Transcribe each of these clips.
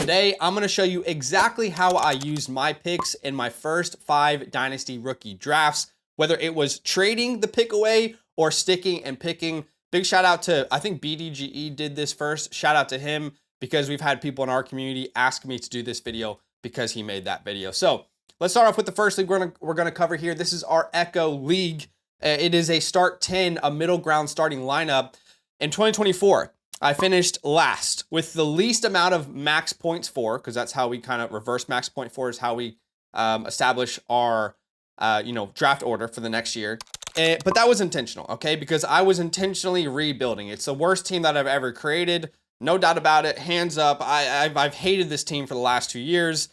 today I'm going to show you exactly how I used my picks in my first 5 Dynasty rookie drafts, whether it was trading the pick away or sticking and picking. Big shout out to, I think BDGE did this first. Shout out to him because we've had people in our community ask me to do this video because he made that video. So let's start off with the first league we're going to cover here. This is our Echo League. It is a start 10, a middle ground starting lineup. In 2024, I finished last with the least amount of max points for, because that's how we kind of reverse max point for, is how we establish our draft order for the next year. But that was intentional, okay? Because I was intentionally rebuilding. It's the worst team that I've ever created. No doubt about it. Hands up. I've hated this team for the last 2 years.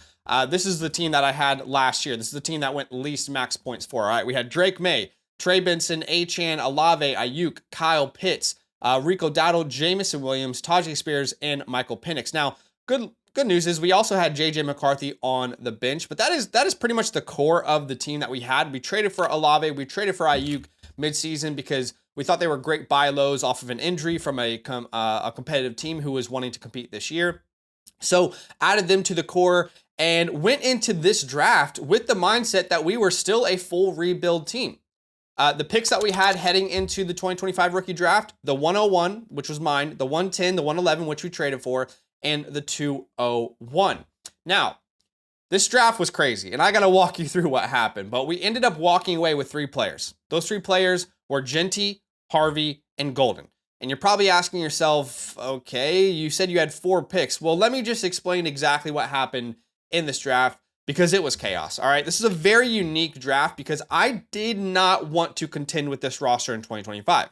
This is the team that I had last year. This is the team that went least max points for. All right, we had Drake May, Trey Benson, Achane, Olave, Ayuk, Kyle Pitts, Rico Dowdle, Jamison Williams, Tajay Spears, and Michael Penix. Now, good news is we also had JJ McCarthy on the bench, but that is pretty much the core of the team that we had. We traded for Olave, we traded for Ayuk midseason because we thought they were great buy lows off of an injury from a competitive team who was wanting to compete this year. So added them to the core and went into this draft with the mindset that we were still a full rebuild team. The picks that we had heading into the 2025 rookie draft, the 101, which was mine, the 110, the 111, which we traded for, and the 201. Now, this draft was crazy, and I got to walk you through what happened, but we ended up walking away with 3 players. Those 3 players were Genty, Harvey, and Golden. And you're probably asking yourself, okay, you said you had 4 picks. Well, let me just explain exactly what happened in this draft, because it was chaos. All right, this is a very unique draft because I did not want to contend with this roster in 2025.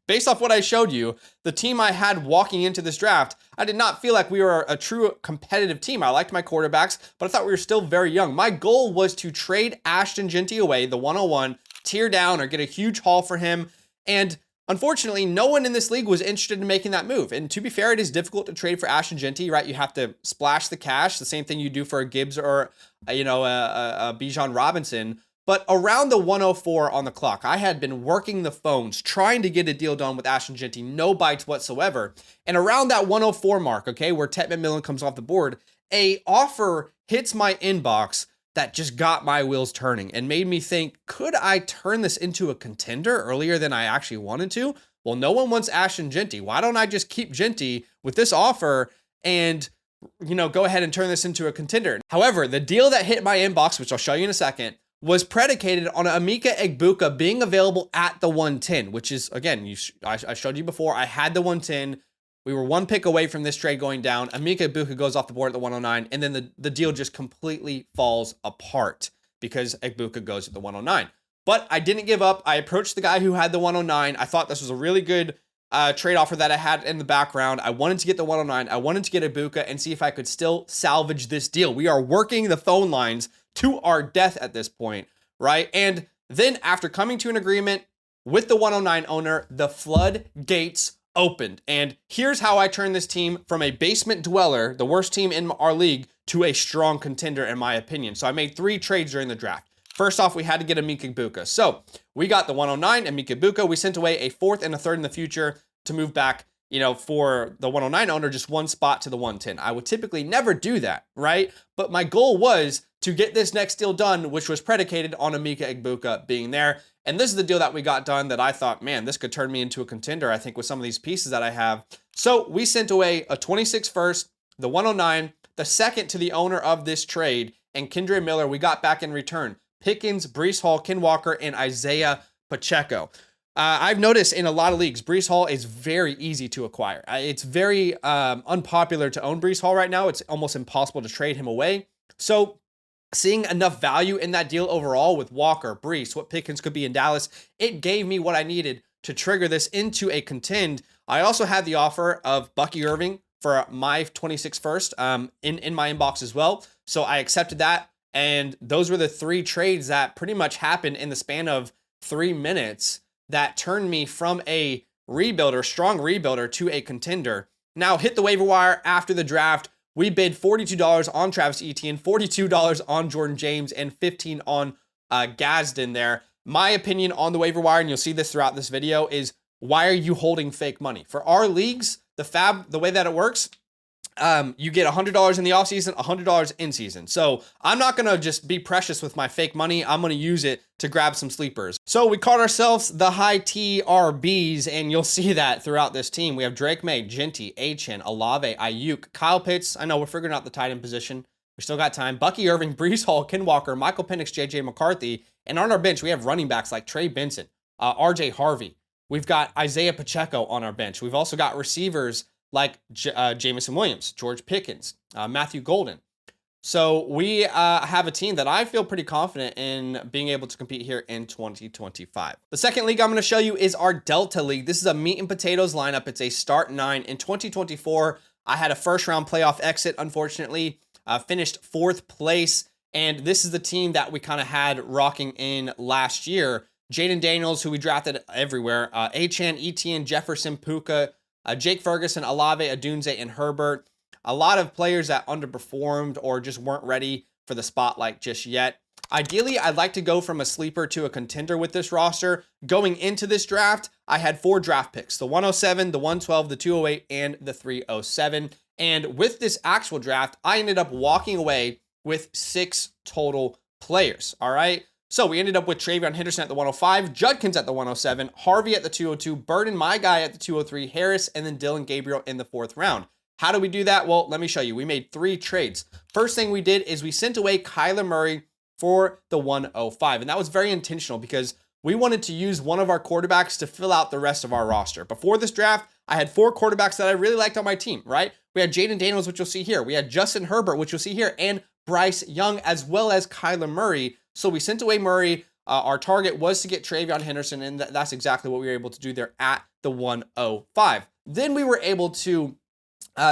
Based off what I showed you, the team I had walking into this draft, I did not feel like we were a true competitive team. I liked my quarterbacks, but I thought we were still very young. My goal was to trade Ashton Genty away, the 101, tear down or get a huge haul for him. And unfortunately, no one in this league was interested in making that move. And to be fair, it is difficult to trade for Ashton Genty, right? You have to splash the cash, the same thing you do for a Gibbs or a Bijan Robinson. But around the 104 on the clock, I had been working the phones, trying to get a deal done with Ashton Genty, no bites whatsoever. And around that 104 mark, okay, where Ted McMillan comes off the board, a offer hits my inbox that just got my wheels turning and made me think, could I turn this into a contender earlier than I actually wanted to? Well, no one wants Ashton Genty. Why don't I just keep Genty with this offer and, go ahead and turn this into a contender? However, the deal that hit my inbox, which I'll show you in a second, was predicated on Emeka Egbuka being available at the 110, which is, again, I showed you before, I had the 110. We were 1 pick away from this trade going down. Emeka Egbuka goes off the board at the 109, and then the deal just completely falls apart because Egbuka goes at the 109. But I didn't give up. I approached the guy who had the 109. I thought this was a really good trade offer that I had in the background. I wanted to get the 109. I wanted to get Egbuka and see if I could still salvage this deal. We are working the phone lines to our death at this point, right? And then after coming to an agreement with the 109 owner, the floodgates opened. And here's how I turned this team from a basement dweller, the worst team in our league, to a strong contender, in my opinion. So I made 3 trades during the draft. First off, we had to get Emeka Egbuka. So we got the 109, Emeka Egbuka. We sent away a 4th and a 3rd in the future to move back, for the 109 owner, just 1 spot to the 110. I would typically never do that, right? But my goal was to get this next deal done, which was predicated on Emeka Egbuka being there. And this is the deal that we got done that I thought, man, this could turn me into a contender, I think, with some of these pieces that I have. So we sent away a 26 first, the 109, the 2nd to the owner of this trade, and Kendre Miller we got back in return. Pickens, Breece Hall, Ken Walker, and Isaiah Pacheco. I've noticed in a lot of leagues, Breece Hall is very easy to acquire. It's very unpopular to own Breece Hall right now. It's almost impossible to trade him away. So seeing enough value in that deal overall with Walker, Breece, what Pickens could be in Dallas, it gave me what I needed to trigger this into a contend. I also had the offer of Bucky Irving for my 26 first in my inbox as well. So I accepted that. And those were the 3 trades that pretty much happened in the span of 3 minutes that turned me from a strong rebuilder, to a contender. Now, hit the waiver wire after the draft. We bid $42 on Travis Etienne, $42 on Jordan James, and $15 on Gadsden there. My opinion on the waiver wire, and you'll see this throughout this video, is why are you holding fake money? For our leagues, the way that it works, you get $100 in the offseason, $100 in season. So I'm not going to just be precious with my fake money. I'm going to use it to grab some sleepers. So we caught ourselves the high TRBs, and you'll see that throughout this team. We have Drake May, Ginty, Achane, Olave, Ayuk, Kyle Pitts. I know we're figuring out the tight end position. We still got time. Bucky Irving, Breece Hall, Ken Walker, Michael Penix, JJ McCarthy. And on our bench, we have running backs like Trey Benson, RJ Harvey. We've got Isaiah Pacheco on our bench. We've also got receivers like Jamison Williams, George Pickens, Matthew Golden. So we have a team that I feel pretty confident in being able to compete here in 2025. The second league I'm going to show you is our Delta League. This is a meat and potatoes lineup. It's a start 9. In 2024, I had a first round playoff exit, unfortunately, finished 4th place. And this is the team that we kind of had rocking in last year. Jaden Daniels, who we drafted everywhere, Achane, Etienne, Jefferson, Puka, Jake Ferguson, Olave, Adunze, and Herbert. A lot of players that underperformed or just weren't ready for the spotlight just yet. Ideally, I'd like to go from a sleeper to a contender with this roster. Going into this draft, I had 4 draft picks, the 107, the 112, the 208, and the 307. And with this actual draft, I ended up walking away with 6 total players, all right? So we ended up with Travion Henderson at the 105, Judkins at the 107, Harvey at the 202, Burden, my guy, at the 203, Harris, and then Dylan Gabriel in the 4th round. How do we do that? Well, let me show you. We made 3 trades. First thing we did is we sent away Kyler Murray for the 105, and that was very intentional because we wanted to use one of our quarterbacks to fill out the rest of our roster. Before this draft, I had 4 quarterbacks that I really liked on my team, right? We had Jaden Daniels, which you'll see here. We had Justin Herbert, which you'll see here, and Bryce Young, as well as Kyler Murray. So we sent away Murray. Our target was to get Travion Henderson, and that's exactly what we were able to do there at the 105. Then we were able to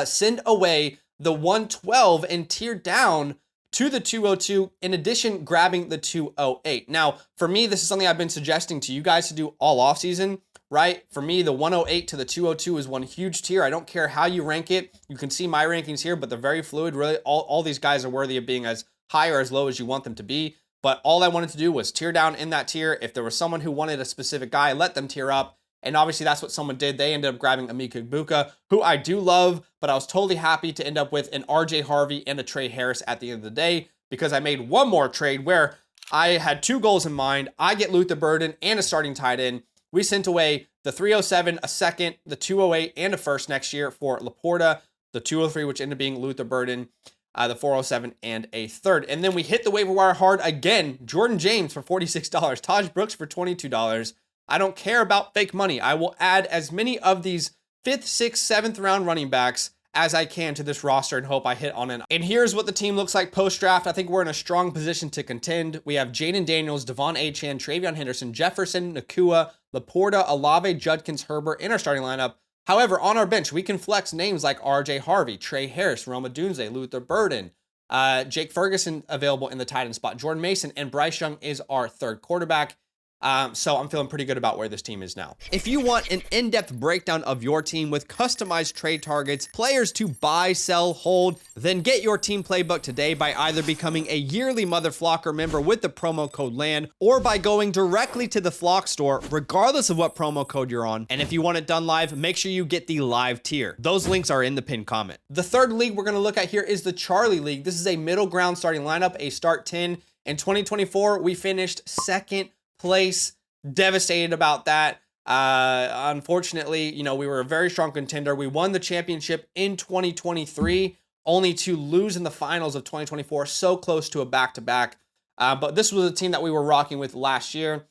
send away the 112 and tier down to the 202, in addition grabbing the 208. Now, for me, this is something I've been suggesting to you guys to do all offseason, right? For me, the 108 to the 202 is one huge tier. I don't care how you rank it. You can see my rankings here, but they're very fluid. Really, all these guys are worthy of being as high or as low as you want them to be. But all I wanted to do was tier down in that tier. If there was someone who wanted a specific guy, let them tier up. And obviously that's what someone did. They ended up grabbing Emeka Egbuka, who I do love, but I was totally happy to end up with an RJ Harvey and a Trey Harris at the end of the day, because I made one more trade where I had 2 goals in mind. I get Luther Burden and a starting tight end. We sent away the 307, a second, the 208, and a first next year for Laporta, the 203, which ended up being Luther Burden, the 407, and a third. And then we hit the waiver wire hard again. Jordan James for $46, Taj Brooks for $22. I don't care about fake money. I will add as many of these 5th, 6th, 7th round running backs as I can to this roster and hope I hit on it. And here's what the team looks like post-draft. I think we're in a strong position to contend. We have Jaden Daniels, Devon Achane, Travion Henderson, Jefferson, Nakua, Laporta, Olave, Judkins, Herbert in our starting lineup. However, on our bench, we can flex names like RJ Harvey, Trey Harris, Rome Odunze, Luther Burden, Jake Ferguson available in the tight end spot, Jordan Mason, and Bryce Young is our 3rd quarterback. So I'm feeling pretty good about where this team is now. If you want an in-depth breakdown of your team with customized trade targets, players to buy, sell, hold, then get your team playbook today by either becoming a yearly Mother Flocker member with the promo code LAND or by going directly to the Flock store, regardless of what promo code you're on. And if you want it done live, make sure you get the live tier. Those links are in the pinned comment. The 3rd league we're going to look at here is the Charlie League. This is a middle ground starting lineup, a start 10. In 2024, we finished 2nd place. Devastated about that. Unfortunately, we were a very strong contender. We won the championship in 2023, only to lose in the finals of 2024, so close to a back-to-back. But this was a team that we were rocking with last year.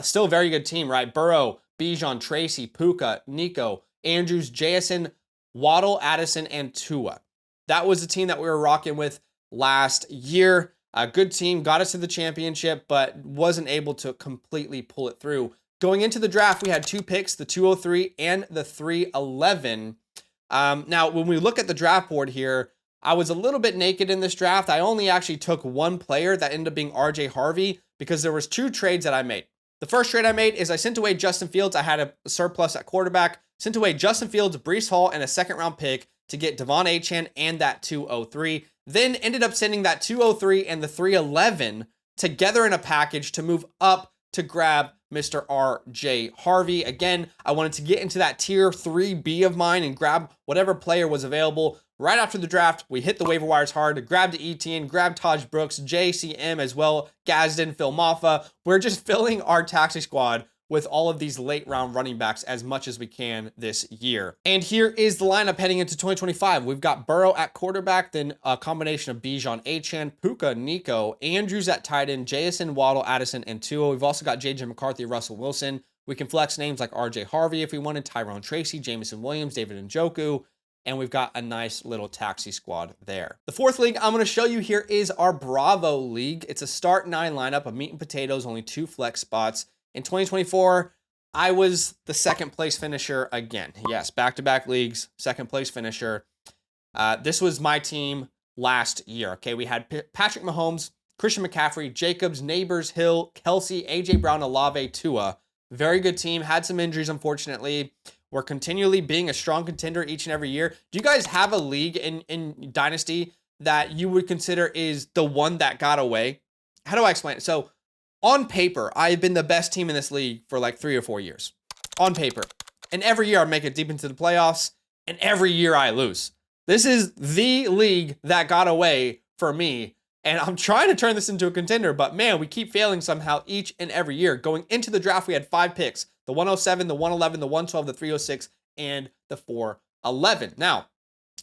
Still a very good team, right? Burrow, Bijan, Tracy, Puka, Nico, Andrews, Jason, Waddle, Addison, and Tua. That was the team that we were rocking with last year. A good team, got us to the championship, but wasn't able to completely pull it through. Going into the draft, we had 2 picks, the 203 and the 311. Now, when we look at the draft board here, I was a little bit naked in this draft. I only actually took 1 player that ended up being RJ Harvey because there was 2 trades that I made. The first trade I made is I sent away Justin Fields. I had a surplus at quarterback. Sent away Justin Fields, Breece Hall, and a 2nd round pick to get Devon Achane and that 203. Then ended up sending that 203 and the 311 together in a package to move up to grab Mr. RJ Harvey. Again, I wanted to get into that tier 3B of mine and grab whatever player was available. Right after the draft, we hit the waiver wires hard, grabbed Etienne, grabbed Taj Brooks, JCM as well, Gazden, Phil Maffa. We're just filling our taxi squad with all of these late round running backs as much as we can this year. And here is the lineup heading into 2025. We've got Burrow at quarterback, then a combination of Bijan, Achane, Puka, Nico, Andrews at tight end, Jason, Waddle, Addison, and Tua. We've also got JJ McCarthy, Russell Wilson. We can flex names like RJ Harvey if we wanted, Tyrone Tracy, Jameson Williams, David Njoku, and we've got a nice little taxi squad there. The fourth league I'm going to show you here is our Bravo League. It's a start 9 lineup of meat and potatoes, only 2 flex spots. In 2024, I was the second place finisher again. Yes, back-to-back leagues, second place finisher. This was my team last year. Okay, we had Patrick Mahomes, Christian McCaffrey, Jacobs, Neighbors, Hill, Kelsey, AJ Brown, Olave, Tua. Very good team. Had some injuries, unfortunately. We're continually being a strong contender each and every year. Do you guys have a league in Dynasty that you would consider is the one that got away? How do I explain it? So, on paper, I've been the best team in this league for like 3 or 4 years. On paper. And every year I make it deep into the playoffs, and every year I lose. This is the league that got away for me, and I'm trying to turn this into a contender, but man, we keep failing somehow each and every year. Going into the draft, we had 5 picks. The 107, the 111, the 112, the 306, and the 411. Now,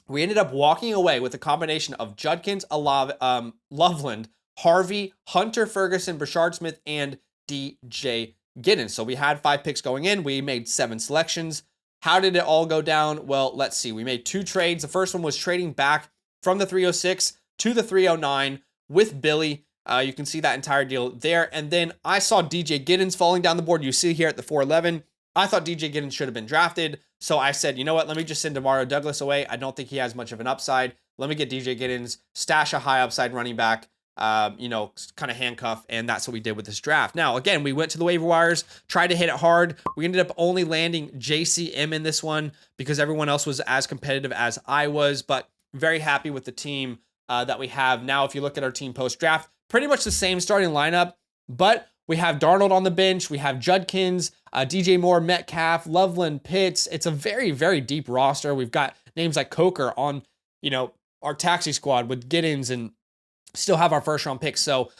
we ended up walking away with a combination of Judkins, Loveland, Harvey, Hunter Ferguson, Brashard Smith, and DJ Giddens. So we had 5 picks going in. We made 7 selections. How did it all go down? Well, let's see. We made 2 trades. The first one was trading back from the 306 to the 309 with Billy. You can see that entire deal there. And then I saw DJ Giddens falling down the board. You see here at the 411. I thought DJ Giddens should have been drafted. So I said, you know what? Let me just send Demario Douglas away. I don't think he has much of an upside. Let me get DJ Giddens, stash a high upside running back, kind of handcuff, and that's what we did with this draft. Now, again, we went to the waiver wires, tried to hit it hard. We ended up only landing JCM in this one because everyone else was as competitive as I was, but very happy with the team that we have now. If you look at our team post-draft, pretty much the same starting lineup, but we have Darnold on the bench. We have Judkins, DJ Moore, Metcalf, Loveland, Pitts. It's a very, very deep roster. We've got names like Coker on, our taxi squad with Giddens, and still have our first round picks. So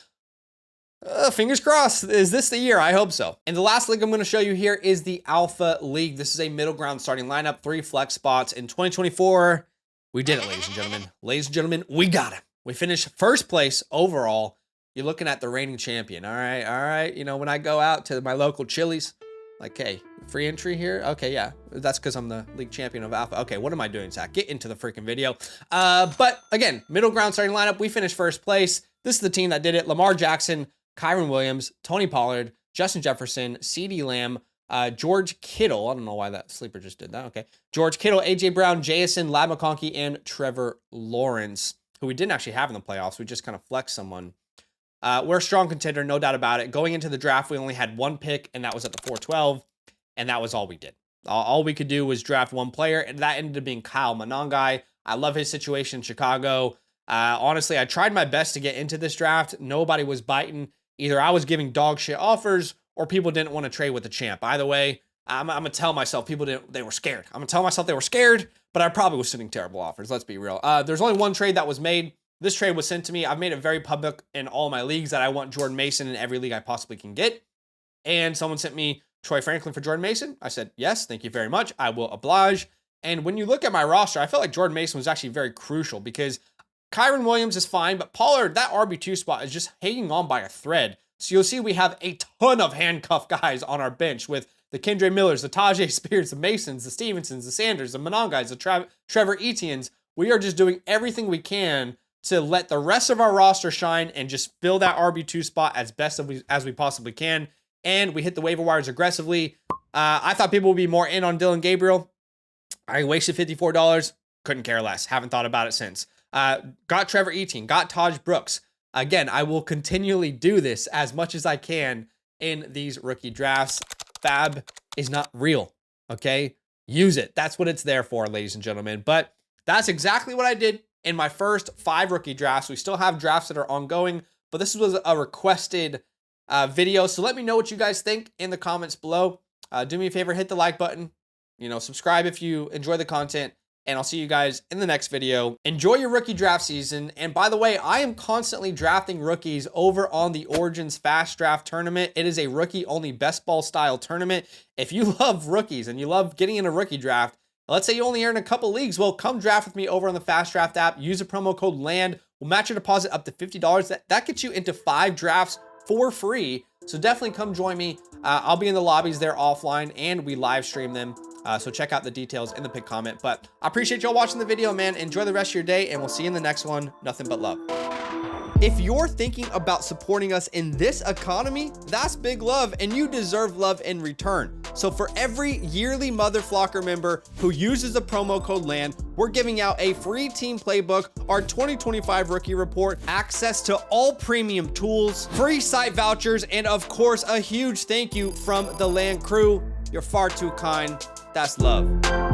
fingers crossed. Is this the year? I hope so. And the last league I'm going to show you here is the Alpha League. This is a middle ground starting lineup, 3 flex spots. In 2024, we did it, ladies and gentlemen. Ladies and gentlemen, we got it. We finished first place overall. You're looking at the reigning champion. All right. When I go out to my local Chili's, like, hey, free entry here? Okay, yeah. That's because I'm the league champion of Alpha. Okay, what am I doing, Zach? Get into the freaking video. But again, middle ground starting lineup. We finished first place. This is the team that did it. Lamar Jackson, Kyron Williams, Tony Pollard, Justin Jefferson, CeeDee Lamb, George Kittle. I don't know why that sleeper just did that. Okay. George Kittle, AJ Brown, Jason, Lab McConkey, and Trevor Lawrence, who we didn't actually have in the playoffs. We just kind of flexed someone. We're a strong contender, no doubt about it. Going into the draft, we only had 1 pick, and that was at the 412, and that was all we did. All we could do was draft 1 player, and that ended up being Kyle Monangai. I love his situation in Chicago. Honestly, I tried my best to get into this draft. Nobody was biting. Either I was giving dog shit offers, or people didn't want to trade with the champ. Either way, I'm going to tell myself they were scared. I'm going to tell myself they were scared, but I probably was sending terrible offers. Let's be real. There's only 1 trade that was made. This trade was sent to me. I've made it very public in all my leagues that I want Jordan Mason in every league I possibly can get. And someone sent me Troy Franklin for Jordan Mason. I said, yes, thank you very much. I will oblige. And when you look at my roster, I felt like Jordan Mason was actually very crucial because Kyron Williams is fine, but Pollard, that RB2 spot is just hanging on by a thread. So you'll see we have a ton of handcuff guys on our bench with the Kendre Millers, the Tajay Spears, the Masons, the Stevensons, the Sanders, the Monongais, the Trevor Etiennes. We are just doing everything we can to let the rest of our roster shine and just fill that RB2 spot as best as we possibly can. And we hit the waiver wires aggressively. I thought people would be more in on Dylan Gabriel. I wasted $54. Couldn't care less. Haven't thought about it since. Got Trevor Etienne. Got Taj Brooks. Again, I will continually do this as much as I can in these rookie drafts. Fab is not real, okay? Use it. That's what it's there for, ladies and gentlemen. But that's exactly what I did in my first 5 rookie drafts. We still have drafts that are ongoing, but this was a requested video. So let me know what you guys think in the comments below. Do me a favor, hit the like button, subscribe if you enjoy the content, and I'll see you guys in the next video. Enjoy your rookie draft season. And by the way, I am constantly drafting rookies over on the Origins Fast Draft tournament. It is a rookie only best ball style tournament. If you love rookies and you love getting in a rookie draft, let's say you only earn a couple leagues, well, come draft with me over on the FastDraft app. Use the promo code LAND. We'll match your deposit up to $50. That gets you into 5 drafts for free. So definitely come join me. I'll be in the lobbies there offline, and we live stream them. So check out the details in the pick comment. But I appreciate y'all watching the video, man. Enjoy the rest of your day, and we'll see you in the next one. Nothing but love. If you're thinking about supporting us in this economy, that's big love, and you deserve love in return. So for every yearly Mother Flocker member who uses the promo code LAND, we're giving out a free team playbook, our 2025 rookie report, access to all premium tools, free site vouchers, and of course, a huge thank you from the LAND crew. You're far too kind. That's love.